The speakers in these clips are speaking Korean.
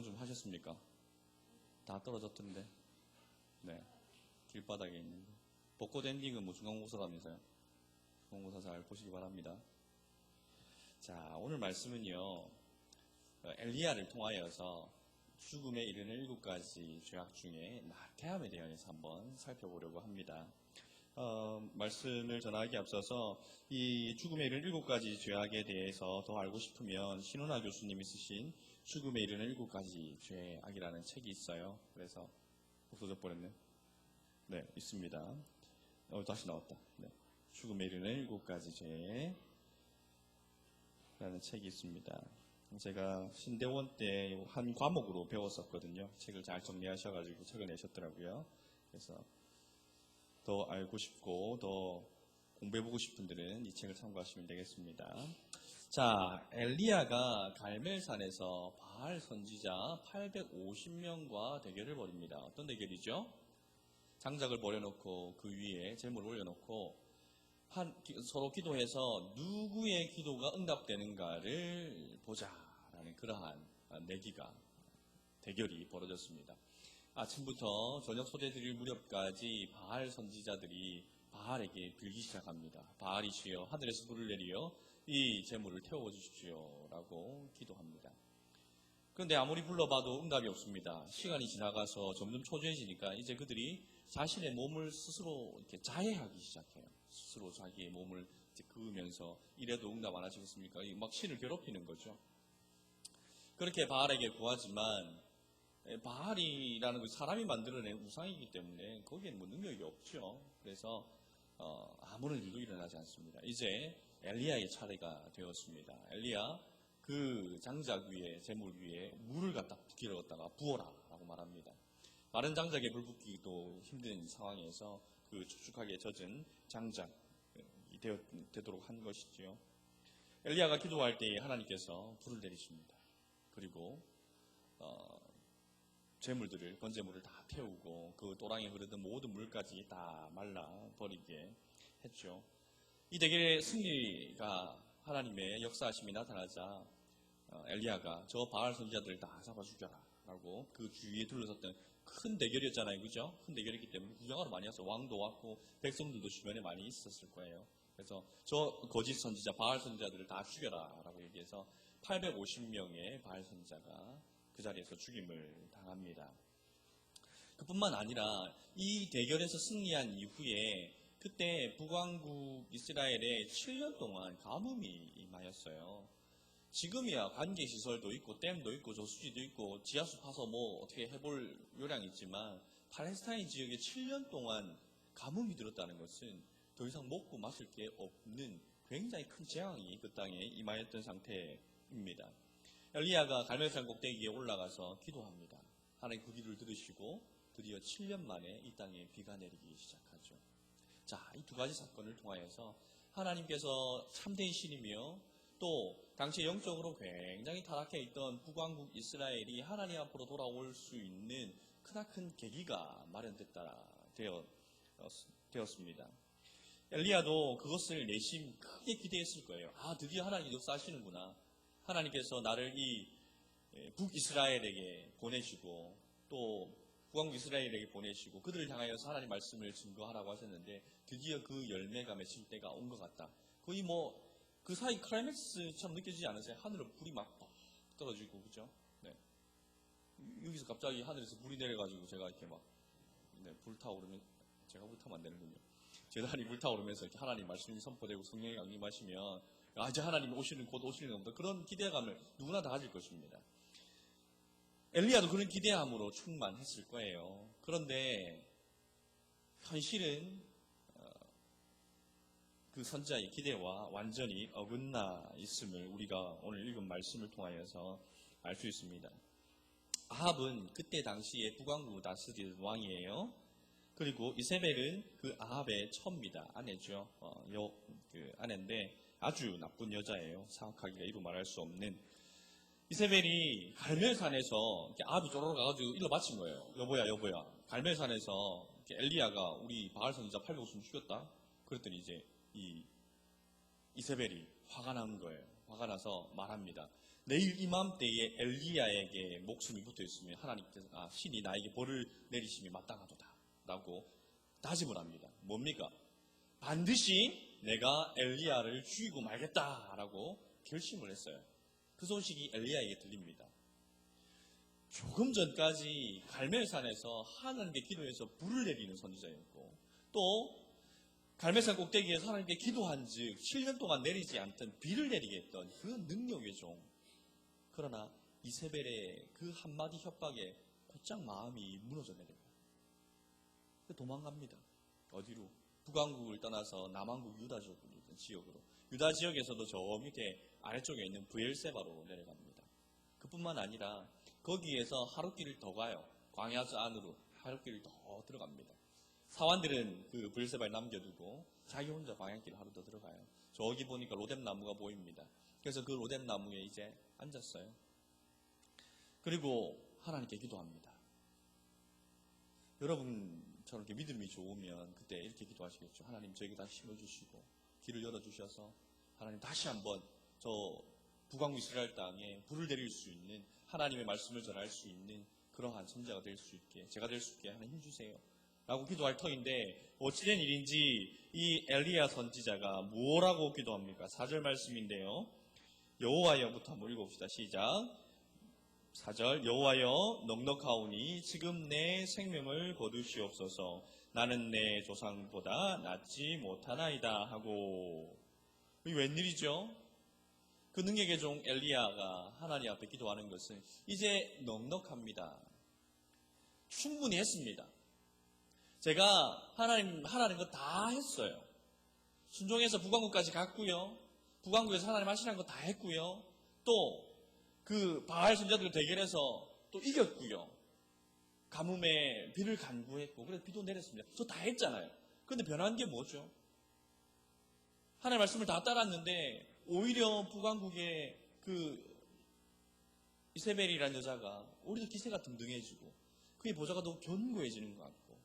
좀 하셨습니까? 다 떨어졌던데. 네. 길바닥에 있는 거. 벚꽃 엔딩은 뭐 중간고사라면서요. 중간고사 잘 보시기 바랍니다. 자, 오늘 말씀은요, 엘리야를 통하여서 죽음에 이르는 7가지 죄악 중에 나태함에 대해서 한번 살펴보려고 합니다. 말씀을 전하기 앞서서 이 죽음에 이르는 7가지 죄악에 대해서 더 알고 싶으면 신원아 교수님이 쓰신 죽음에 이르는 7가지 죄악이라는 책이 있어요. 그래서 없어져 버렸네. 네, 있습니다. 다시 나왔다. 네. 죽음에 이르는 7가지 죄라는 책이 있습니다. 제가 신대원 때 한 과목으로 배웠었거든요. 책을 잘 정리하셔가지고 책을 내셨더라고요. 그래서 더 알고 싶고 더 공부해보고 싶은 분들은 이 책을 참고하시면 되겠습니다. 자, 엘리야가 갈멜산에서 바알 선지자 850명과 대결을 벌입니다. 어떤 대결이죠? 장작을 버려놓고 그 위에 재물을 올려놓고 서로 기도해서 누구의 기도가 응답되는가를 보자라는 그러한 대결이 벌어졌습니다. 아침부터 저녁 소재 드릴 무렵까지 바알 선지자들이 바알에게 빌기 시작합니다. 바알이시여 하늘에서 불을 내리어 이 재물을 태워주십시오 라고 기도합니다. 그런데 아무리 불러봐도 응답이 없습니다. 시간이 지나가서 점점 초조해지니까 이제 그들이 자신의 몸을 스스로 이렇게 자해하기 시작해요. 스스로 자기의 몸을 이제 그으면서 이래도 응답 안 하시겠습니까? 막 신을 괴롭히는 거죠. 그렇게 바알에게 구하지만 바알이라는 건 사람이 만들어낸 우상이기 때문에 거기에는 뭐 능력이 없죠. 그래서 아무런 일도 일어나지 않습니다. 이제 엘리야의 차례가 되었습니다. 엘리야 그 장작 위에 재물 위에 물을 갖다 길어갖다가 부어라 라고 말합니다. 마른 장작에 불 붙기도 힘든 상황에서 그 축축하게 젖은 장작이 되도록 한 것이지요. 엘리야가 기도할 때 하나님께서 불을 내리십니다. 그리고 재물들을, 건재물을 다 태우고 그 또랑에 흐르던 모든 물까지 다 말라버리게 했죠. 이 대결의 승리가 하나님의 역사하심이 나타나자 엘리야가 저 바알 선지자들을 다 잡아 죽여라 라고 그 주위에 둘러섰던 큰 대결이었잖아요. 그죠? 큰 대결이기 때문에 구경하러 많이 왔어요. 왕도 왔고 백성들도 주변에 많이 있었을 거예요. 그래서 저 거짓 선지자, 바알 선지자들을 다 죽여라 라고 얘기해서 850명의 바알 선지자가 그 자리에서 죽임을 당합니다. 그뿐만 아니라 이 대결에서 승리한 이후에 그때 북왕국 이스라엘에 7년 동안 가뭄이 임하였어요. 지금이야 관계시설도 있고 댐도 있고 저수지도 있고 지하수 파서 뭐 어떻게 해볼 요량이 있지만 팔레스타인 지역에 7년 동안 가뭄이 들었다는 것은 더 이상 먹고 마실 게 없는 굉장히 큰 재앙이 그 땅에 임하였던 상태입니다. 엘리야가 갈멜산 꼭대기에 올라가서 기도합니다. 하나님 그 기도를 들으시고 드디어 7년 만에 이 땅에 비가 내리기 시작하죠. 자, 이 두 가지 사건을 통하여서 하나님께서 참된 신이며 또 당시 영적으로 굉장히 타락해 있던 북왕국 이스라엘이 하나님 앞으로 돌아올 수 있는 크나큰 계기가 되었습니다. 엘리야도 그것을 내심 크게 기대했을 거예요. 드디어 하나님 역사하시는구나. 하나님께서 나를 이 북이스라엘에게 보내시고 또 북왕국 이스라엘에게 보내시고 그들을 향하여서 하나님 말씀을 증거하라고 하셨는데 드디어 그 열매가 맺힐 때가 온 것 같다. 거의 뭐 그 사이 클라이맥스처럼 느껴지지 않으세요? 하늘로 불이 막 떨어지고 그죠? 네. 여기서 갑자기 하늘에서 불이 내려가지고 제가 이렇게 막 불타오르면 제가 불타면 안 되는군요. 제단이 불타오르면서 이렇게 하나님 말씀이 선포되고 성령이 강림하시면 이제 하나님이 곧 오시는 겁니다. 그런 기대감을 누구나 다 가질 것입니다. 엘리야도 그런 기대함으로 충만했을 거예요. 그런데 현실은 그 선지자의 기대와 완전히 어긋나 있음을 우리가 오늘 읽은 말씀을 통하여서 알 수 있습니다. 아합은 그때 당시에 북왕국 다스리던 왕이에요. 그리고 이세벨은 그 아합의 처입니다. 아내죠. 그 아내인데 아주 나쁜 여자예요. 사악하기가 이루 말할 수 없는. 이세벨이 갈멜산에서 아합이 쪼로로 가가지고 일러 바친 거예요. 여보야. 갈멜산에서 엘리야가 우리 바알 선지자 850명 죽였다. 그랬더니 이제 이세벨이 화가 난 거예요. 화가 나서 말합니다. 내일 이맘때에 엘리야에게 목숨이 붙어 있으면 하나님께서 신이 나에게 벌을 내리심이 마땅하도다 라고 다짐을 합니다. 뭡니까? 반드시 내가 엘리야를 죽이고 말겠다라고 결심을 했어요. 그 소식이 엘리야에게 들립니다. 조금 전까지 갈멜산에서 하나님께 기도해서 불을 내리는 선지자였고, 또 갈멜산 꼭대기에서 하나님께 기도한 즉 7년 동안 내리지 않던 비를 내리게 했던 그 능력의 종. 그러나 이세벨의 그 한마디 협박에 곧장 마음이 무너져 내려요. 도망갑니다. 어디로? 북왕국을 떠나서 남왕국 유다 지역으로. 유다 지역에서도 저 밑에 아래쪽에 있는 브엘세바로 내려갑니다. 그뿐만 아니라 거기에서 하룻길을 더 가요. 광야 안으로 하룻길을 더 들어갑니다. 사환들은 그 브엘세바에 남겨두고 자기 혼자 광야길을 하루 더 들어가요. 저기 보니까 로뎀나무가 보입니다. 그래서 그 로뎀나무에 이제 앉았어요. 그리고 하나님께 기도합니다. 여러분처럼 이렇게 믿음이 좋으면 그때 이렇게 기도하시겠죠. 하나님 저에게 다시 힘을 주시고 길을 열어주셔서 하나님 다시 한번 저 북왕국 이스라엘 땅에 불을 내릴 수 있는 하나님의 말씀을 전할 수 있는 그러한 선지자가 될 수 있게 제가 될 수 있게 하나님 힘주세요 라고 기도할 터인데 어찌된 일인지 이 엘리야 선지자가 뭐라고 기도합니까? 4절 말씀인데요. 여호와여부터 한번 읽어봅시다. 시작. 4절 여호와여 넉넉하오니 지금 내 생명을 거두시옵소서. 나는 내 조상보다 낫지 못하나이다 하고. 이게 웬일이죠? 그 능력의 종 엘리야가 하나님 앞에 기도하는 것은 이제 넉넉합니다. 충분히 했습니다. 제가 하나님 하라는 거 다 했어요. 순종해서 북왕국까지 갔고요. 북왕국에서 하나님 하시라는 거 다 했고요. 또 그 바알 선지자들 대결해서 또 이겼고요. 가뭄에 비를 간구했고 그래서 비도 내렸습니다. 저 다 했잖아요. 그런데 변한 게 뭐죠? 하나님의 말씀을 다 따랐는데 오히려 북왕국의 그 이세벨이라는 여자가 오히려 기세가 등등해지고 그의 보좌가 더 견고해지는 것 같고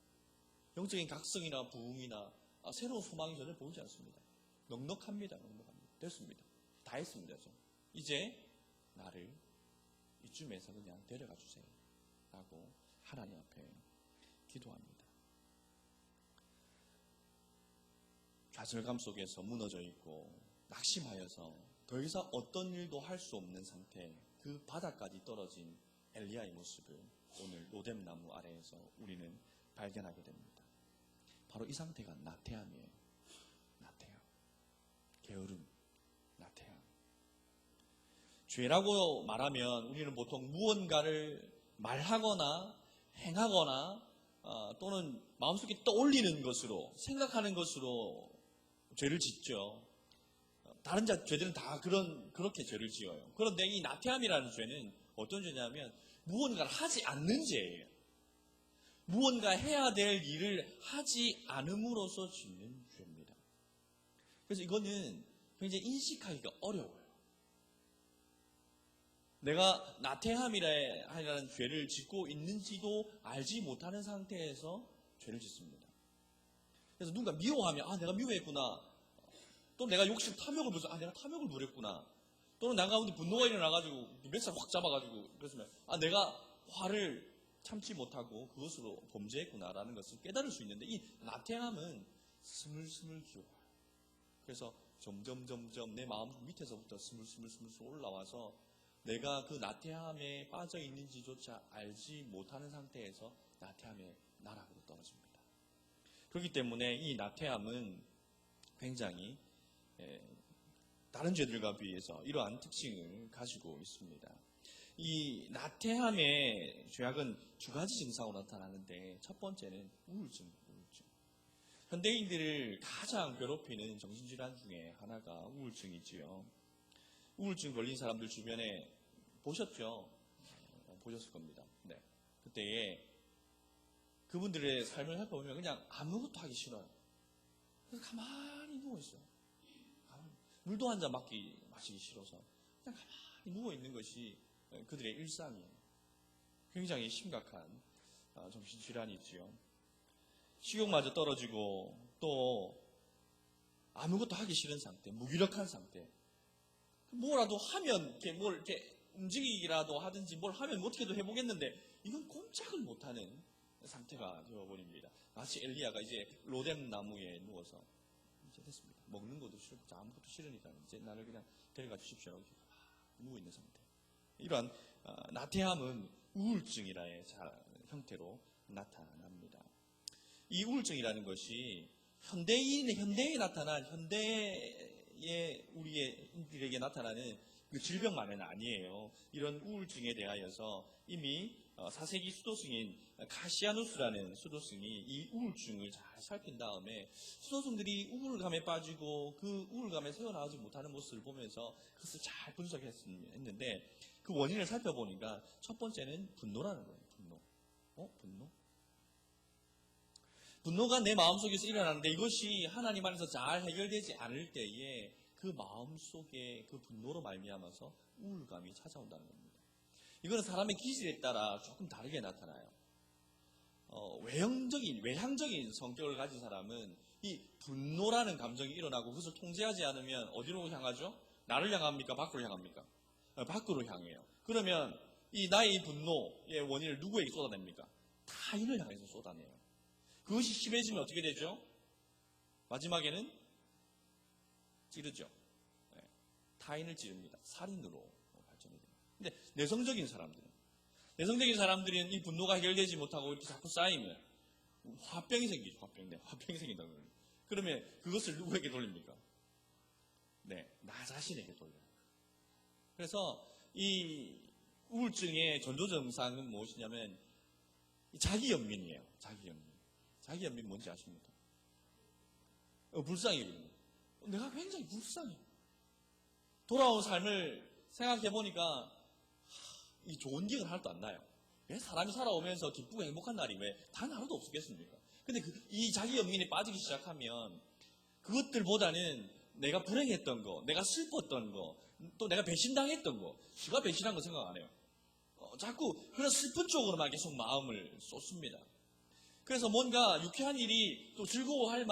영적인 각성이나 부흥이나 새로운 소망이 전혀 보이지 않습니다. 넉넉합니다. 됐습니다. 다 했습니다. 이제 나를 이쯤에서 그냥 데려가 주세요 라고 하나님 앞에 기도합니다. 좌절감 속에서 무너져 있고 낙심하여서 더 이상 어떤 일도 할 수 없는 상태, 그 바닥까지 떨어진 엘리야의 모습을 오늘 로뎀나무 아래에서 우리는 발견하게 됩니다. 바로 이 상태가 나태함이에요. 나태함. 게으름, 나태함. 죄라고 말하면 우리는 보통 무언가를 말하거나 행하거나 또는 마음속에 떠올리는 것으로 생각하는 것으로 죄를 짓죠. 다른 죄들은 다 그렇게 죄를 지어요. 그런데 이 나태함이라는 죄는 어떤 죄냐면 무언가를 하지 않는 죄예요. 무언가 해야 될 일을 하지 않음으로써 짓는 죄입니다. 그래서 이거는 굉장히 인식하기가 어려워요. 내가 나태함이라는 죄를 짓고 있는지도 알지 못하는 상태에서 죄를 짓습니다. 그래서 누군가 미워하면 내가 미워했구나. 또 내가 욕심 탐욕을 부려서 내가 탐욕을 부렸구나. 또는 나 가운데 분노가 일어나가지고 멱살 확 잡아가지고 그랬으면 내가 화를 참지 못하고 그것으로 범죄했구나라는 것을 깨달을 수 있는데 이 나태함은 스물스물 기어와요. 그래서 점점 내 마음 밑에서부터 스물스물 올라와서 내가 그 나태함에 빠져 있는지조차 알지 못하는 상태에서 나태함의 나락으로 떨어집니다. 그렇기 때문에 이 나태함은 굉장히 다른 죄들과 비해서 이러한 특징을 가지고 있습니다. 이 나태함의 죄악은 두 가지 증상으로 나타나는데 첫 번째는 우울증. 현대인들을 가장 괴롭히는 정신질환 중에 하나가 우울증이지요. 우울증 걸린 사람들 주변에 보셨죠? 보셨을 겁니다. 네. 그때에 그분들의 삶을 살펴보면 그냥 아무것도 하기 싫어요. 그래서 가만히 누워있어요. 물도 한 잔 마시기 싫어서 그냥 가만히 누워있는 것이 그들의 일상이에요. 굉장히 심각한 정신질환이지요. 식욕마저 떨어지고 또 아무것도 하기 싫은 상태, 무기력한 상태. 뭐라도 하면, 이렇게 움직이기라도 하든지 뭘 하면 어떻게든 해보겠는데, 이건 꼼짝을 못하는 상태가 되어버립니다. 마치 엘리야가 이제 로뎀 나무에 누워서, 이제 됐습니다. 먹는 것도 싫고, 아무것도 싫으니까, 이제 나를 그냥 데려가 주십시오. 누워있는 상태. 이러한 나태함은 우울증이라의 형태로 나타납니다. 이 우울증이라는 것이 현대에 나타난, 현대의 우리에게 나타나는 그 질병만은 아니에요. 이런 우울증에 대하여서 이미 4세기 수도승인 카시아누스라는 수도승이 이 우울증을 잘 살핀 다음에 수도승들이 우울감에 빠지고 그 우울감에 새어나오지 못하는 모습을 보면서 그것을 잘 분석했는데 그 원인을 살펴보니까 첫 번째는 분노라는 거예요. 분노? 분노가 내 마음속에서 일어나는데 이것이 하나님 안에서 잘 해결되지 않을 때에 그 마음속에 그 분노로 말미암아서 우울감이 찾아온다는 겁니다. 이거는 사람의 기질에 따라 조금 다르게 나타나요. 외향적인 성격을 가진 사람은 이 분노라는 감정이 일어나고 그것을 통제하지 않으면 어디로 향하죠? 나를 향합니까? 밖으로 향합니까? 밖으로 향해요. 그러면 나의 분노의 원인을 누구에게 쏟아냅니까? 타인을 향해서 쏟아내요. 그것이 심해지면 어떻게 되죠? 마지막에는 찌르죠. 타인을 찌릅니다. 살인으로 발전이 됩니다. 근데 내성적인 사람들은 이 분노가 해결되지 못하고 이렇게 자꾸 쌓이면 화병이 생기죠. 화병이 생긴다고 그래요. 그러면 그것을 누구에게 돌립니까? 나 자신에게 돌려요. 그래서 이 우울증의 전조 증상은 무엇이냐면 자기연민이에요. 자기연민 뭔지 아십니까? 불쌍해요. 내가 굉장히 불쌍해. 돌아온 삶을 생각해보니까 이 좋은 기억은 하나도 안 나요. 왜 사람이 살아오면서 기쁘고 행복한 날이 왜 단 하루도 없었겠습니까? 근데 이 자기연민에 빠지기 시작하면 그것들보다는 내가 불행했던 거, 내가 슬펐던 거, 또 내가 배신당했던 거, 지가 배신한 거 생각 안 해요. 자꾸 그런 슬픈 쪽으로만 계속 마음을 쏟습니다. 그래서 뭔가 유쾌한 일이 또 즐거워할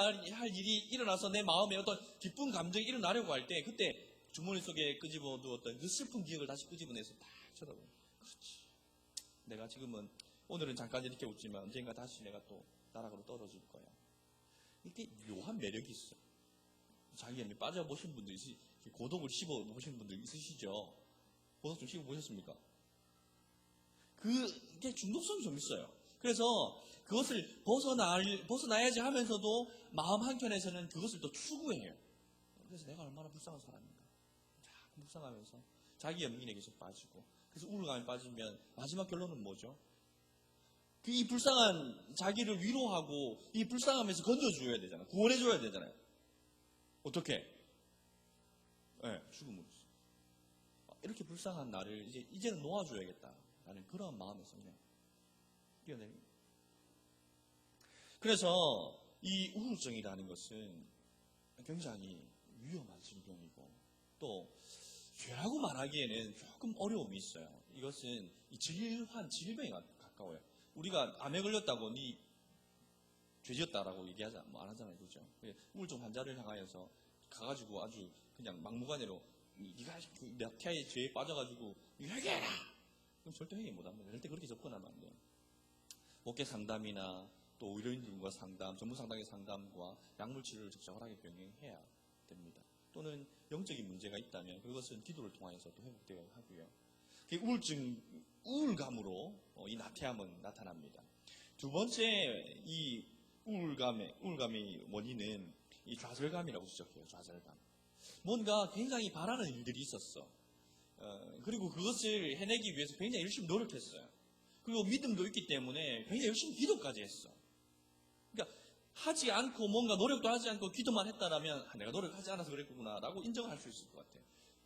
일이 일어나서 내 마음에 어떤 기쁜 감정이 일어나려고 할 때 그때 주머니 속에 끄집어 두었던 그 슬픈 기억을 다시 끄집어내서 딱 쳐다보고 그렇지. 내가 지금은 오늘은 잠깐 이렇게 웃지만 언젠가 다시 내가 또 나락으로 떨어질 거야. 이게 묘한 매력이 있어요. 자기연민 빠져보신 분들 고독을 씹어보신 분들 있으시죠? 고독 좀 씹어보셨습니까? 그게 중독성이 좀 있어요. 그래서 그것을 벗어나야지 하면서도 마음 한켠에서는 그것을 또 추구해요. 그래서 내가 얼마나 불쌍한 사람인가. 자꾸 불쌍하면서 자기 연민에 계속 빠지고 그래서 우울감에 빠지면 마지막 결론은 뭐죠? 이 불쌍한 자기를 위로하고 이 불쌍함에서 건져줘야 되잖아요. 구원해줘야 되잖아요. 어떻게? 죽음으로써. 이렇게 불쌍한 나를 이제는 놓아줘야겠다. 라는 그런 마음에서 그냥 뛰어내립니다. 그래서 이 우울증이라는 것은 굉장히 위험한 질병이고 또 죄라고 말하기에는 조금 어려움이 있어요. 이것은 질병에 가까워요. 우리가 암에 걸렸다고 네 죄지었다라고 얘기하지 안 하잖아요. 그렇죠? 우울증 환자를 향하여서 가가지고 아주 그냥 막무가내로 네가 낙태의 죄에 빠져가지고 회개해라! 그럼 절대 회개 못합니다. 절대 그렇게 접근하면 안 돼요. 목회 상담이나 또 의료인들과 상담, 전문 상담의 상담과 약물 치료를 적절하게 병행해야 됩니다. 또는 영적인 문제가 있다면 그것은 기도를 통해서 또 회복되어야 하고요. 우울감으로 이 나태함은 나타납니다. 두 번째 이 우울감의 원인은 이 좌절감이라고 지적해요. 좌절감. 뭔가 굉장히 바라는 일들이 있었어. 그리고 그것을 해내기 위해서 굉장히 열심히 노력했어요. 그리고 믿음도 있기 때문에 굉장히 열심히 기도까지 했어. 그러니까 하지 않고 뭔가 노력도 하지 않고 기도만 했다라면 내가 노력하지 않아서 그랬구나 라고 인정을 할 수 있을 것 같아요.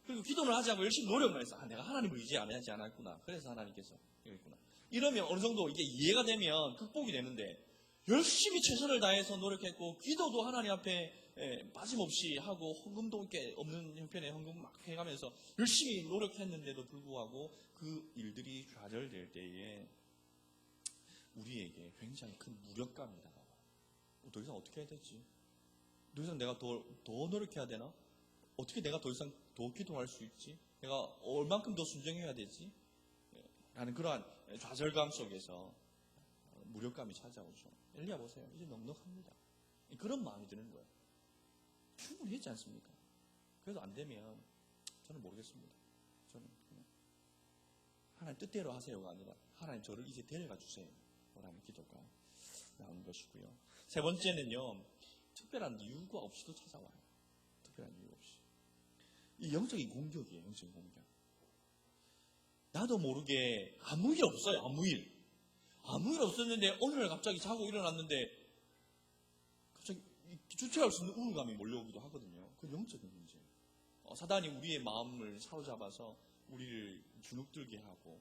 그리고 기도를 하지 않고 열심히 노력만 해서 내가 하나님을 의지 안 하지 않았구나. 그래서 하나님께서 이랬구나. 이러면 어느 정도 이게 이해가 되면 극복이 되는데 열심히 최선을 다해서 노력했고 기도도 하나님 앞에 빠짐없이 하고 헌금도 없는 형편에 헌금 막 해가면서 열심히 노력했는데도 불구하고 그 일들이 좌절될 때에 우리에게 굉장히 큰 무력감이 다가와요. 더 이상 어떻게 해야 되지? 더 이상 내가 더 노력해야 되나? 어떻게 내가 더 이상 더 기도할 수 있지? 내가 얼만큼 더 순종해야 되지? 라는 그러한 좌절감 속에서 무력감이 찾아오죠. 엘리야 보세요. 이제 넉넉합니다. 그런 마음이 드는 거예요. 충분히 했지 않습니까? 그래도 안 되면 저는 모르겠습니다. 저는 그냥 하나님 뜻대로 하세요가 아니라 하나님 저를 이제 데려가 주세요. 라는 기도가 나오는 것이고요. 세 번째는요. 특별한 이유가 없이도 찾아와요. 특별한 이유 없이. 이 영적인 공격이에요. 영적인 공격. 나도 모르게 아무 일 없어요. 아무 일. 아무 일 없었는데 오늘 갑자기 자고 일어났는데 갑자기 주체할 수 있는 우울감이 몰려오기도 하거든요. 그건 영적인 문제예요. 사단이 우리의 마음을 사로잡아서 우리를 주눅들게 하고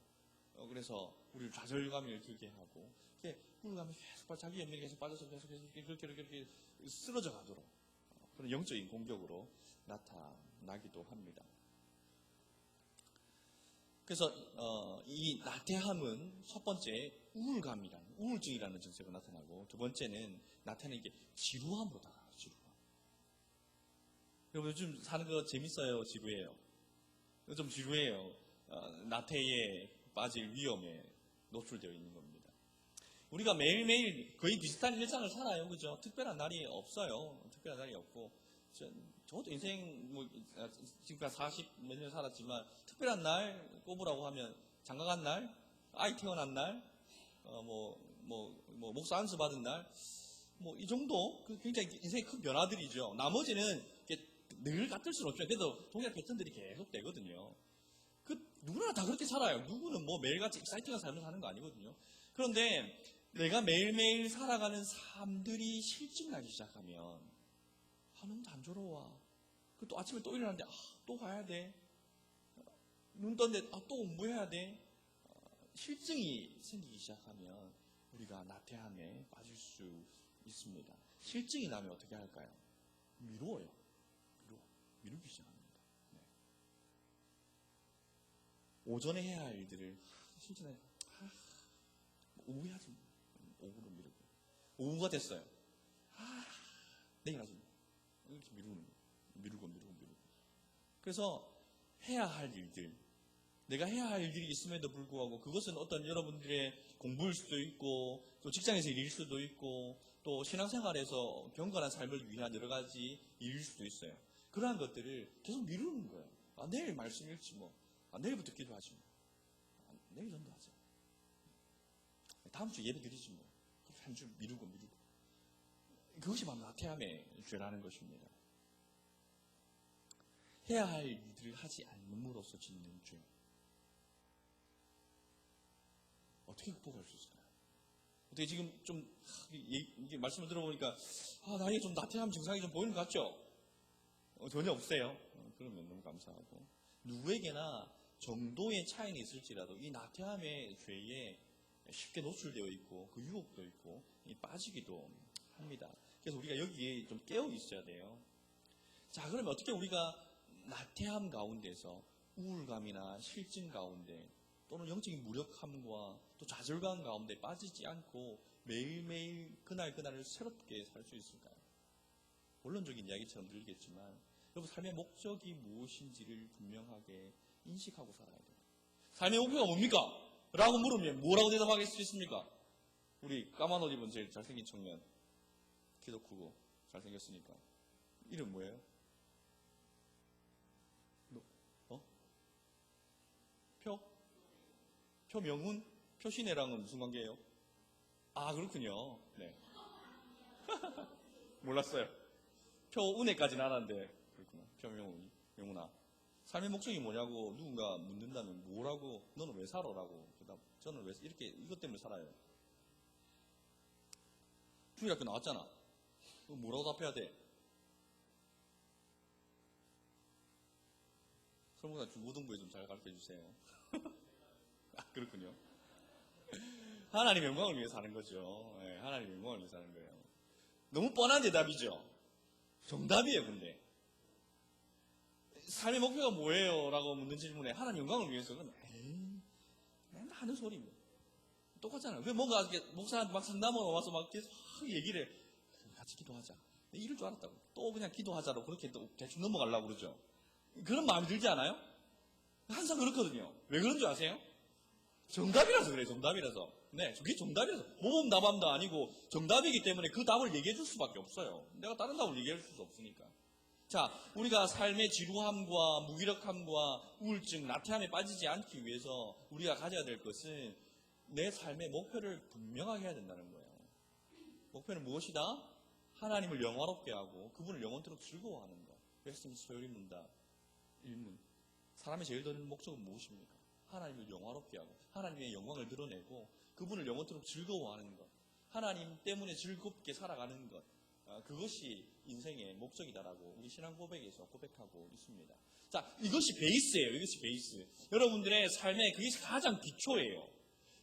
그래서 우리를 좌절감을 들게 하고 우울감이 계속 자기 연민이 계속 빠져서 계속 그렇게 쓰러져 가도록 그런 영적인 공격으로 나타나기도 합니다. 그래서 이 나태함은 첫 번째 우울증이라는 증세가 나타나고 두 번째는 나타나는 게 지루함으로 다가가요. 지루함. 여러분 요즘 사는 거 재밌어요? 지루해요? 좀 지루해요. 나태에 빠질 위험에 노출되어 있는 겁니다. 우리가 매일매일 거의 비슷한 일상을 살아요. 그죠? 특별한 날이 없어요. 특별한 날이 없고 저도 인생 지금까지 40 몇 년 살았지만 특별한 날 꼽으라고 하면 장가간 날, 아이 태어난 날, 목사 안수 받은 날, 이 정도 굉장히 인생의 큰 변화들이죠. 나머지는 늘 같을 수는 없죠. 그래도 동일한 패턴들이 계속 되거든요. 누구나 다 그렇게 살아요. 누구는 매일같이 익사이팅한 삶을 사는 거 아니거든요. 그런데 내가 매일매일 살아가는 삶들이 실증나기 시작하면 너무 단조로워. 또 아침에 또 일어나는데 또 가야 돼. 눈 떴는데 또 공부해야 돼. 실증이 생기기 시작하면 우리가 나태함에 빠질 수 있습니다. 실증이 나면 어떻게 할까요? 미루어요. 미루기 시작합니다. 네. 오전에 해야 할 일들을 실전에 오후에 하지. 오후로 미루고. 오후가 됐어요. 내일 하지. 이렇게 미루고. 그래서 해야 할 일들, 내가 해야 할 일들이 있음에도 불구하고 그것은 어떤 여러분들의 공부일 수도 있고 또 직장에서 일일 수도 있고 또 신앙생활에서 경건한 삶을 위한 여러 가지 일일 수도 있어요. 그러한 것들을 계속 미루는 거예요. 내일 말씀 읽지 내일부터 기도하지 내일 전도하자. 다음 주 예배 드리지 한 주 미루고. 그것이 바로 나태함의 죄라는 것입니다. 해야 할 일들을 하지 않음으로써 짓는 죄. 어떻게 극복할 수 있을까요? 어떻게 지금 이게 말씀을 들어보니까 나에게 좀 나태함 증상이 좀 보이는 것 같죠? 전혀 없어요. 그러면 너무 감사하고. 누구에게나 정도의 차이는 있을지라도 이 나태함의 죄에 쉽게 노출되어 있고 그 유혹도 있고 빠지기도 합니다. 그래서 우리가 여기에 좀 깨어 있어야 돼요. 자, 그러면 어떻게 우리가 나태함 가운데서 우울감이나 실증 가운데 또는 영적인 무력함과 또 좌절감 가운데 빠지지 않고 매일매일 그날그날을 새롭게 살 수 있을까요? 본론적인 이야기처럼 들리겠지만 여러분 삶의 목적이 무엇인지를 분명하게 인식하고 살아야 돼요. 삶의 목표가 뭡니까? 라고 물으면 뭐라고 대답하실 수 있습니까? 우리 까만 옷 입은 제일 잘생긴 청년, 키도 크고 잘생겼으니까 이름 뭐예요? 표명훈? 표신혜랑은 무슨 관계예요? 그렇군요. 네. 몰랐어요. 표은혜까지는 알았는데 그렇구나. 표명훈아. 삶의 목적이 뭐냐고 누군가 묻는다면 뭐라고, 너는 왜 살아? 라고 저는 왜 이렇게 이것 때문에 살아요. 중학교 나왔잖아. 뭐라고 답해야 돼? 설문가 중고등부에 좀 잘 가르쳐 주세요. 그렇군요. 하나님 영광을 위해 사는 거죠. 네, 하나님 영광을 위해 사는 거예요. 너무 뻔한 대답이죠. 정답이에요, 근데. 삶의 목표가 뭐예요? 라고 묻는 질문에 하나님 영광을 위해서는 맨날 하는 소리입니다. 똑같잖아요. 왜 뭔가 목사한테 막 상담하러 와서 막 계속 얘기를 해. 같이 기도하자. 이럴 줄 알았다고. 또 그냥 기도하자로 그렇게 또 대충 넘어가려고 그러죠. 그런 마음이 들지 않아요? 항상 그렇거든요. 왜 그런 줄 아세요? 정답이라서 그래요. 정답이라서. 네, 그게 정답이라서. 모범답안도 아니고 정답이기 때문에 그 답을 얘기해 줄 수밖에 없어요. 내가 다른 답을 얘기해 줄 수 없으니까. 자, 우리가 삶의 지루함과 무기력함과 우울증, 나태함에 빠지지 않기 위해서 우리가 가져야 될 것은 내 삶의 목표를 분명하게 해야 된다는 거예요. 목표는 무엇이다? 하나님을 영화롭게 하고 그분을 영원토록 즐거워하는 것. 웨스트민스터 소요리문답 1문. 사람의 제일 드는 목적은 무엇입니까? 하나님을 영화롭게 하고 하나님의 영광을 드러내고 그분을 영원토록 즐거워하는 것. 하나님 때문에 즐겁게 살아가는 것. 그것이 인생의 목적이다라고 우리 신앙 고백에서 고백하고 있습니다. 자, 이것이 베이스예요. 이것이 베이스. 여러분들의 삶의 그것이 가장 기초예요.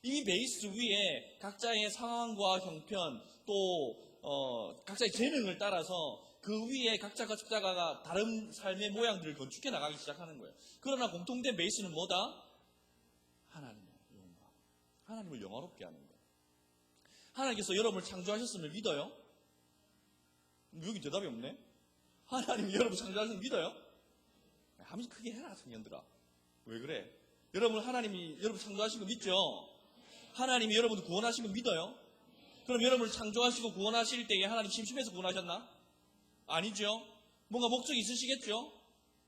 이 베이스 위에 각자의 상황과 형편 또 각자의 재능을 따라서 그 위에 각자가 다른 삶의 모양들을 건축해 나가기 시작하는 거예요. 그러나 공통된 베이스는 뭐다? 하나님의 영광. 하나님을 영화롭게 하는 거예요. 하나님께서 여러분을 창조하셨음을 믿어요? 여기 대답이 없네. 하나님이 여러분 창조하셨음을 믿어요? 하면서 크게 해라, 청년들아. 왜 그래? 여러분 하나님이 여러분 창조하신 거 믿죠? 하나님이 여러분을 구원하신 거 믿어요? 그럼 여러분을 창조하시고 구원하실 때에 하나님 심심해서 구원하셨나? 아니죠. 뭔가 목적이 있으시겠죠?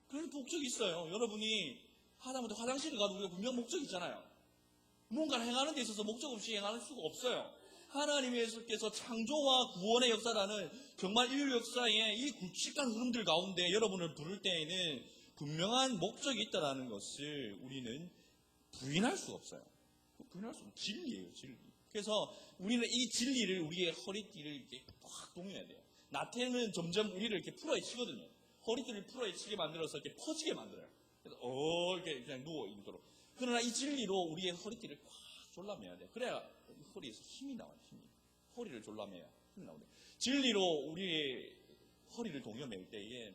그런 목적이 있어요. 여러분이 하다못해 화장실에 가도 우리가 분명 목적이 있잖아요. 뭔가를 행하는 데 있어서 목적 없이 행할 수가 없어요. 하나님께서 창조와 구원의 역사라는 정말 인류 역사의 이 굵직한 흐름들 가운데 여러분을 부를 때에는 분명한 목적이 있다는 것을 우리는 부인할 수가 없어요. 부인할 수 없는 진리예요, 진리. 그래서 우리는 이 진리를 우리의 허리띠를 이렇게 확 동여야 돼요. 나태는 점점 우리를 이렇게 풀어헤치거든요. 허리띠를 풀어헤치게 만들어서 이렇게 퍼지게 만들어요. 그래서 이렇게 그냥 누워 있도록. 그러나 이 진리로 우리의 허리띠를 꽉 졸라매야 돼요. 그래야 허리에서 힘이 나와요. 힘이. 허리를 졸라매야 힘이 나오네. 진리로 우리의 허리를 동여맬 때에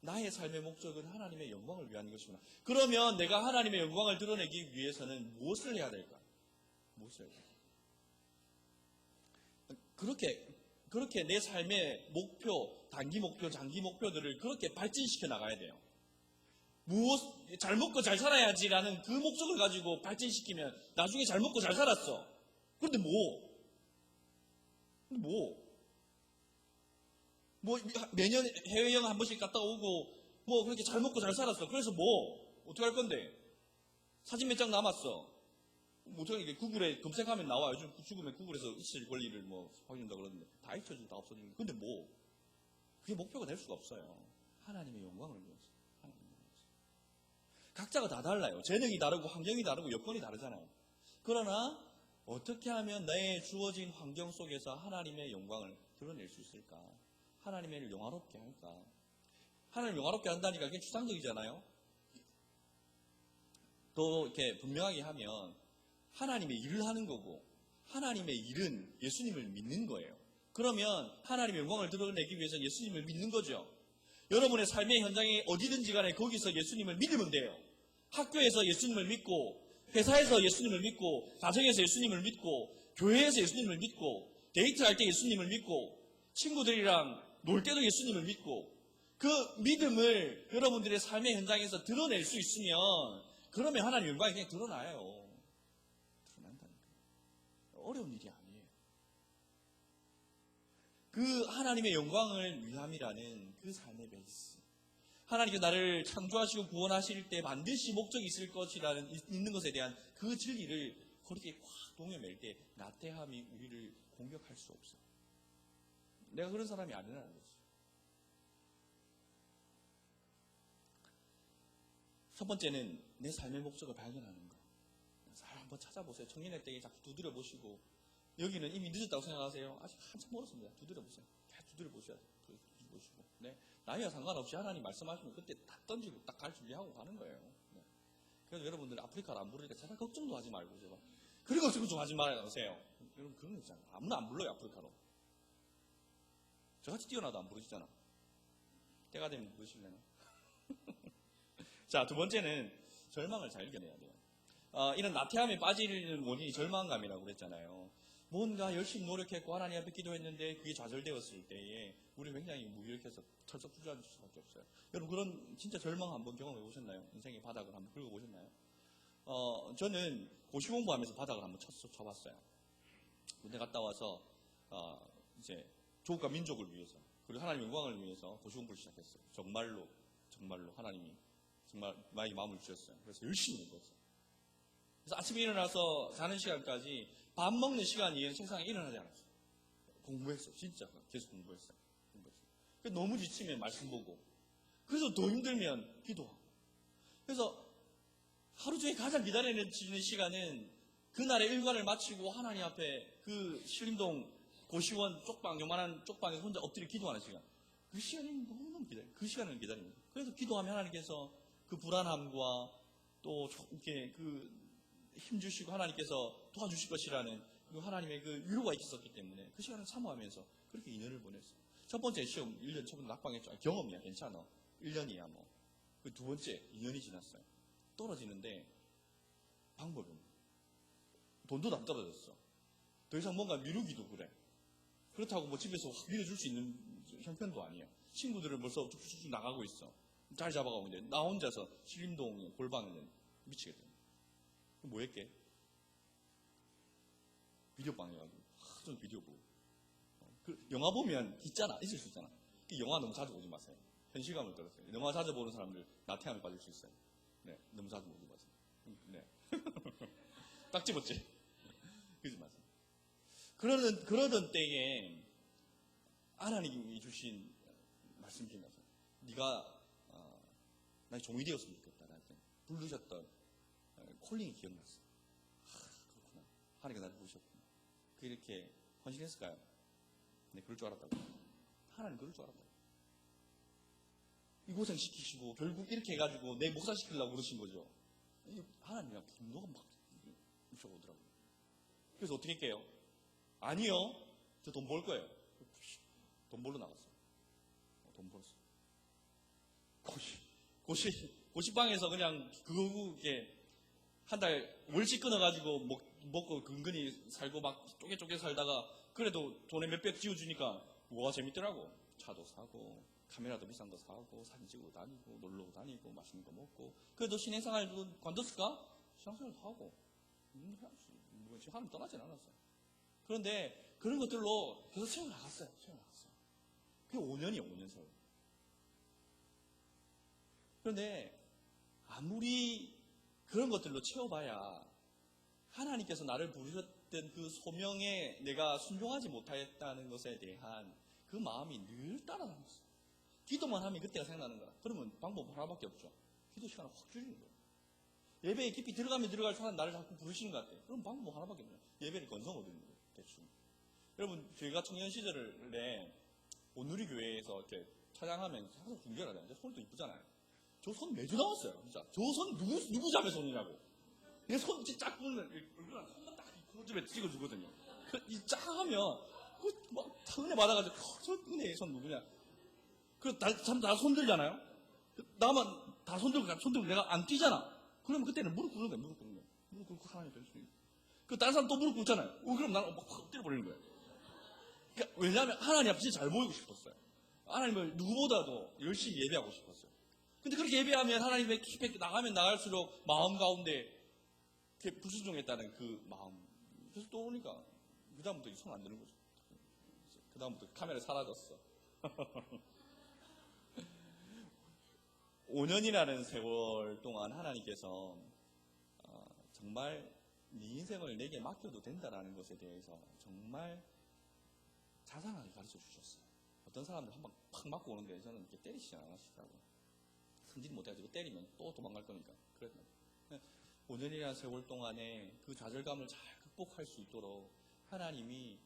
나의 삶의 목적은 하나님의 영광을 위한 것이구나. 그러면 내가 하나님의 영광을 드러내기 위해서는 무엇을 해야 될까? 무엇을 해야 될까? 그렇게 내 삶의 목표, 단기 목표, 장기 목표들을 그렇게 발전시켜 나가야 돼요. 잘 먹고 잘 살아야지라는 그 목적을 가지고 발전시키면 나중에 잘 먹고 잘 살았어. 그런데 매년 해외여행 한 번씩 갔다 오고 그렇게 잘 먹고 잘 살았어. 그래서 어떻게 할 건데? 사진 몇 장 남았어. 어떻게 구글에 검색하면 나와요. 요즘 죽으면 구글에서 있을 권리를 확인한다 그러는데 다 잊혀지고 다 없어지고. 근데 그게 목표가 될 수가 없어요. 하나님의 영광을 위해서. 각자가 다 달라요. 재능이 다르고 환경이 다르고 여건이 다르잖아요. 그러나 어떻게 하면 내 주어진 환경 속에서 하나님의 영광을 드러낼 수 있을까? 하나님을 영화롭게 할까? 하나님을 영화롭게 한다니까 그게 추상적이잖아요. 또 이렇게 분명하게 하면 하나님의 일을 하는 거고 하나님의 일은 예수님을 믿는 거예요. 그러면 하나님의 영광을 드러내기 위해서 예수님을 믿는 거죠. 여러분의 삶의 현장에 어디든지 간에 거기서 예수님을 믿으면 돼요. 학교에서 예수님을 믿고 회사에서 예수님을 믿고 가정에서 예수님을 믿고 교회에서 예수님을 믿고 데이트할 때 예수님을 믿고 친구들이랑 놀 때도 예수님을 믿고 그 믿음을 여러분들의 삶의 현장에서 드러낼 수 있으면 그러면 하나님의 영광이 그냥 드러나요. 드러난다니까요. 어려운 일이 아니에요. 그 하나님의 영광을 위함이라는 그 삶의 베이스. 하나님께서 나를 창조하시고 구원하실 때 반드시 목적이 있을 것이라는 있는 것에 대한 그 진리를 그렇게 확 동여맬 때 나태함이 우리를 공격할 수 없어요. 내가 그런 사람이 아니라는 거지. 첫 번째는 내 삶의 목적을 발견하는 거. 잘 한번 찾아보세요. 청년의 때에 자꾸 두드려 보시고 여기는 이미 늦었다고 생각하세요? 아직 한참 멀었습니다. 두드려 보세요. 두드려 보셔야 돼요. 두드려 보시고. 네. 나이와 상관없이 하나님 말씀하시면 그때 다 던지고 딱 갈 준비하고 가는 거예요. 네. 그래서 여러분들 아프리카를 안 부르니까 제발 걱정도 하지 말고 제발. 그리고 걱정 좀 하지 말아주세요. 여러분 그런 거 있잖아요. 아무나 안 불러요 아프리카로. 저같이 뛰어나도 안 부르시잖아. 때가 되면 부르실래나? 자, 두 번째는 절망을 잘 이겨내야 돼요. 이런 나태함에 빠지는 원인이 절망감이라고 그랬잖아요. 뭔가 열심히 노력했고 하나님 앞에 기도했는데 그게 좌절되었을 때에 우리 굉장히 무기력해서 털썩 주저앉을 수밖에 없어요. 여러분 그런 진짜 절망 한번 경험해 보셨나요? 인생의 바닥을 한번 긁어보셨나요? 저는 고시 공부하면서 바닥을 한번 쳐봤어요. 군대 갔다 와서 이제 조국과 민족을 위해서 그리고 하나님 영광을 위해서 고시 공부를 시작했어요. 정말로 하나님이 정말 나에게 마음을 주셨어요. 그래서 열심히 공부했어요. 그래서 아침에 일어나서 자는 시간까지 밥 먹는 시간 이외에는 세상에 일어나지 않았어요. 공부했어요. 진짜 계속 공부했어요. 너무 지치면 말씀 보고 그래서 더 힘들면 기도하고 그래서 하루 종일 가장 기다리는 시간은 그날의 일과를 마치고 하나님 앞에 그 신림동 고시원 쪽방 요만한 쪽방에 혼자 엎드려 기도하는 시간 그 시간이 너무너무 기다려요. 그 시간을 기다립니다. 그래서 기도하면 하나님께서 그 불안함과 또 이렇게 힘주시고 하나님께서 도와주실 것이라는 그 하나님의 그 위로가 있었기 때문에 그 시간을 사모하면서 그렇게 2년을 보냈어요. 첫 번째 시험 1년 처음 낙방했죠. 경험이야 괜찮아. 1년이야 뭐. 그 두 번째 2년이 지났어요. 떨어지는데 방법이 없네. 돈도 안 떨어졌어. 더 이상 뭔가 미루기도 그래. 그렇다고 뭐 집에서 확 밀어줄 수 있는 형편도 아니에요. 친구들은 벌써 쭉쭉쭉 나가고 있어. 자리 잡아가고 있는데 나 혼자서 신림동 골방에 미치겠다. 뭐 했게? 비디오방 해가지고 하도 비디오 보고 영화 보면 있을 수 있잖아. 영화 너무 자주 보지 마세요. 현실감을 떨었어요. 영화 자주 보는 사람들 나태함에 빠질 수 있어요. 네, 너무 자주 보지 마세요. 네. 딱 집었지? 그러지 마세요. 그러던 때에 하나님이 주신 말씀이 기억나서 네가 나의 종이 되었으면 좋겠다. 나한테 부르셨던 콜링이 기억났어. 그렇구나. 하나님이 나를 부르셨구나. 그렇게 헌신했을까요? 네, 그럴 줄 알았다고. 하나님 그럴 줄 알았다고. 이 고생 시키시고 결국 이렇게 해가지고 내 목사 시키려고 그러신 거죠. 하나님이랑 분노가 막 오더라고요. 그래서 어떻게 할게요? 아니요. 저 돈 벌 거예요. 돈 벌러 나갔어요. 돈 벌었어요. 고시방에서 그냥 그게 한 달 월씩 끊어가지고 먹고 근근히 살고 막 쪼개쪼개 살다가 그래도 돈에 몇백 지어주니까 뭐가 재밌더라고. 차도 사고 카메라도 비싼 거 사고 사진 찍고 다니고 놀러 다니고 맛있는 거 먹고 그래도 신앙생활도 관뒀을까? 신앙생활도 하고 지금 하나님 떠나진 않았어요. 그런데 그런 것들로 계속 채워나갔어요. 그게 5년이에요. 5년 세월. 그런데 아무리 그런 것들로 채워봐야 하나님께서 나를 부르셨던 그 소명에 내가 순종하지 못했다는 것에 대한 그 마음이 늘 따라다녔어요. 기도만 하면 그때가 생각나는 거야. 그러면 방법 하나밖에 없죠. 기도 시간을 확 줄이는 거예요. 예배에 깊이 들어가면 들어갈수록 나를 자꾸 부르시는 것 같아요. 그럼 방법 하나밖에 없네요. 예배를 건성 얻는 거예요. 대충. 여러분, 저희가 청년 시절에 온누리 교회에서 이렇게 찬양하면 항상 중결하잖아요. 손도 이쁘잖아요. 저 손 매주 나왔어요. 진짜. 저 손 누구 잡의 손이라고. 내 손 진짜 짝 보면 얼굴 손만 딱 코집에 찍어주거든요. 이 짝 하면 막 은혜 받아가지고 저 은혜의 손 누구냐. 다 손들잖아요. 나만 다 손들고 내가 안 뛰잖아. 그러면 그때는 무릎 꿇는 거야. 무릎 꿇고 하나님 될 수 있는. 다른 사람 또 무릎 꿇잖아요. 그럼 나는 막 엎드려버리는 거예요. 그러니까 왜냐하면 하나님 앞에 잘 보이고 싶었어요. 하나님을 누구보다도 열심히 예배하고 싶었어요. 근데 그렇게 예배하면 하나님의 깊게 나가면 나갈수록 마음 가운데 불순종했다는 그 마음. 그래서 또 오니까 그다음부터 손 안 드는 거죠. 그다음부터 카메라 사라졌어. 5년이라는 세월 동안 하나님께서 정말 네 인생을 내게 맡겨도 된다라는 것에 대해서 정말 자상하게 가르쳐 주셨어요. 어떤 사람들 한번 팍 맞고 오는데 저는 이렇게 때리시지 않으시더라고요. 승진 못해가지고 때리면 또 도망갈 거니까. 그랬나. 5년이라는 세월 동안에 그 좌절감을 잘 극복할 수 있도록 하나님이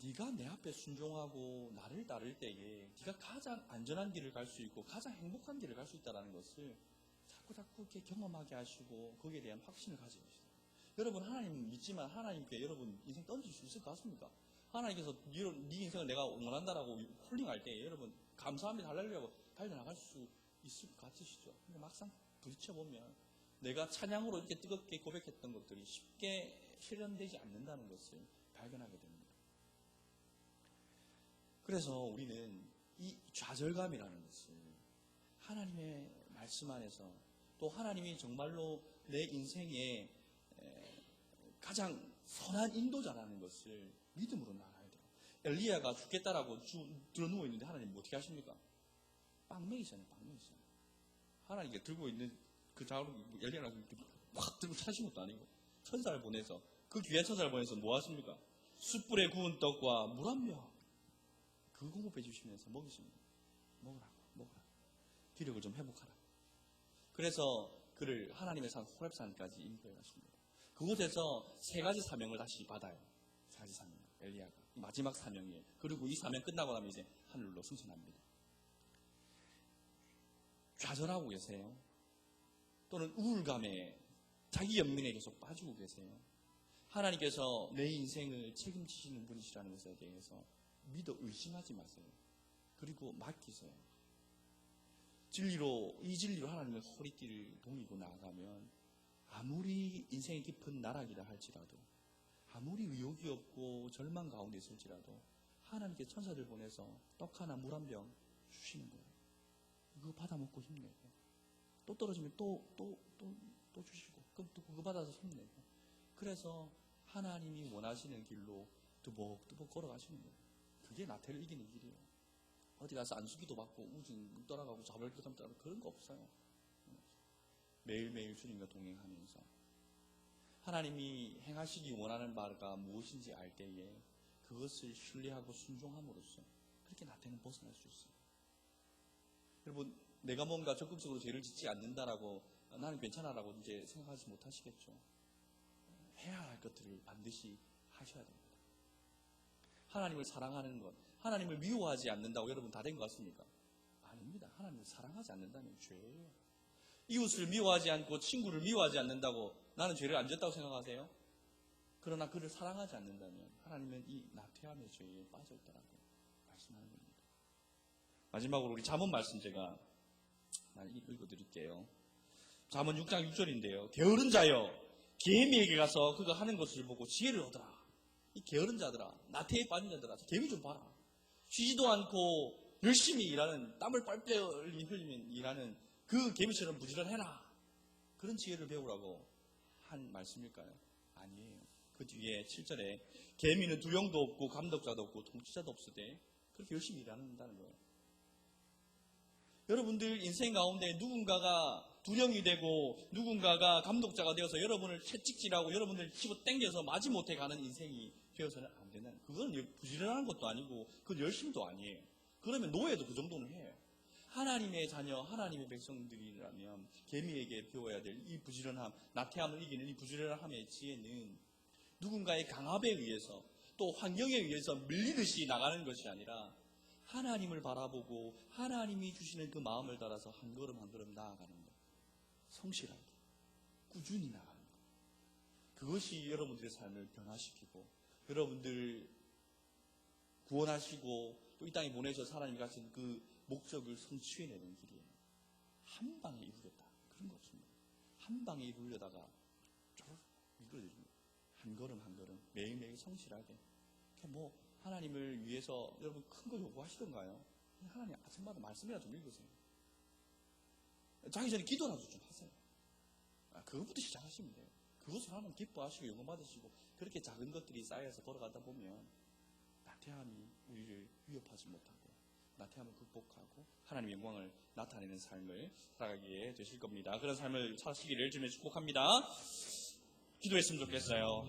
네가 내 앞에 순종하고 나를 따를 때에 네가 가장 안전한 길을 갈 수 있고 가장 행복한 길을 갈 수 있다는 것을 자꾸 이렇게 경험하게 하시고 거기에 대한 확신을 가지고 계시다. 여러분 하나님 믿지만 하나님께 여러분 인생 던질 수 있을 것 같습니까? 하나님께서 네 인생을 내가 원한다라고 콜링할 때 여러분 감사합니다 할렐루야고 달려나갈 수 있을 것 같으시죠? 근데 막상 부딪혀보면 내가 찬양으로 이렇게 뜨겁게 고백했던 것들이 쉽게 실현되지 않는다는 것을 발견하게 됩니다. 그래서 우리는 이 좌절감이라는 것을 하나님의 말씀 안에서 또 하나님이 정말로 내 인생의 가장 선한 인도자라는 것을 믿음으로 나가야 돼요. 엘리야가 죽겠다라고 들어누워 있는데 하나님 어떻게 하십니까? 빵명이잖아요. 빵명이잖아요. 하나님께 들고 있는 그 자로 엘리야가 확 들고 차신 것도 아니고 천사를 보내서 그 귀한 천사를 보내서 뭐 하십니까? 숯불에 구운 떡과 물 한 병 그 공급해 주시면서 먹이십니다. 먹으라. 기력을 좀 회복하라. 그래서 그를 하나님의 산 호렙산까지 인도해 가십니다. 그곳에서 세 가지 사명을 다시 받아요. 세 가지 사명. 엘리야가 마지막 사명이에요. 그리고 이 사명 끝나고 나면 이제 하늘로 승천합니다. 좌절하고 계세요? 또는 우울감에 자기 연민에 계속 빠지고 계세요? 하나님께서 내 인생을 책임지시는 분이시라는 것에 대해서 믿어 의심하지 마세요. 그리고 맡기세요. 이 진리로 하나님의 허리띠를 동이고 나아가면 아무리 인생이 깊은 나락이라 할지라도 아무리 의욕이 없고 절망 가운데 있을지라도 하나님께 천사들 보내서 떡 하나 물 한 병 주시는 거예요. 그거 받아 먹고 힘내고 또 떨어지면 또 주시고 그럼 또 그거 받아서 힘내고 그래서 하나님이 원하시는 길로 뚜벅뚜벅 걸어가시는 거예요. 그게 나태를 이기는 길이에요. 어디 가서 안수기도 받고 우진 떠나가고 자발교담 떠나가고 그런 거 없어요. 매일매일 주님과 동행하면서 하나님이 행하시기 원하는 바가 무엇인지 알 때에 그것을 신뢰하고 순종함으로써 그렇게 나태는 벗어날 수 있어요. 여러분, 내가 뭔가 적극적으로 죄를 짓지 않는다라고 나는 괜찮아라고 이제 생각하지 못하시겠죠. 해야 할 것들을 반드시 하셔야 됩니다. 하나님을 사랑하는 것, 하나님을 미워하지 않는다고 여러분 다 된 것 같습니까? 아닙니다. 하나님을 사랑하지 않는다면 죄예요. 이웃을 미워하지 않고 친구를 미워하지 않는다고 나는 죄를 안 졌다고 생각하세요? 그러나 그를 사랑하지 않는다면 하나님은 이 나태함의 죄에 빠져있다라고 말씀하는 겁니다. 마지막으로 우리 잠언 말씀 제가 읽어드릴게요. 잠언 6장 6절인데요. 게으른 자여 개미에게 가서 그가 하는 것을 보고 지혜를 얻어라. 이 게으른 자들아, 나태에 빠진 자들아, 개미 좀 봐라. 쉬지도 않고 열심히 일하는, 땀을 빨빨 흘리면 일하는 그 개미처럼 부지런해라. 그런 지혜를 배우라고 한 말씀일까요? 아니에요. 그 뒤에 7절에 개미는 두령도 없고 감독자도 없고 통치자도 없으되 그렇게 열심히 일한다는 거예요. 여러분들 인생 가운데 누군가가 두령이 되고 누군가가 감독자가 되어서 여러분을 채찍질하고 여러분을 집어 당겨서 마지못해 가는 인생이 되어서는 안 된다는 거예요. 그건 부지런한 것도 아니고 그건 열심도 아니에요. 그러면 노예도 그 정도는 해요. 하나님의 자녀, 하나님의 백성들이라면 개미에게 배워야 될 이 부지런함, 나태함을 이기는 이 부지런함의 지혜는 누군가의 강압에 의해서 또 환경에 의해서 밀리듯이 나가는 것이 아니라 하나님을 바라보고 하나님이 주시는 그 마음을 따라서 한 걸음 한 걸음 나아가는 것. 성실하게, 꾸준히 나가는 것. 그것이 여러분들의 삶을 변화시키고 여러분들을 구원하시고 또 이 땅에 보내셔서 하나님이 가신 그 목적을 성취해내는 길이에요. 한 방에 이루겠다. 그런 거 없습니다. 한 방에 이루려다가 미끄러집니다. 한 걸음 한 걸음 매일매일 성실하게. 뭐 하나님을 위해서 여러분 큰 거 요구하시던가요? 하나님 아침마다 말씀이라도 좀 읽으세요. 자기 전에 기도라도 좀 하세요. 그것부터 시작하시면 돼요. 그것을 하나님 기뻐하시고 영광 받으시고 그렇게 작은 것들이 쌓여서 걸어가다 보면 나태함이 우리를 위협하지 못하고 나태함을 극복하고 하나님의 영광을 나타내는 삶을 살아가게 되실 겁니다. 그런 삶을 사시기를 주님의 축복합니다. 기도했으면 좋겠어요.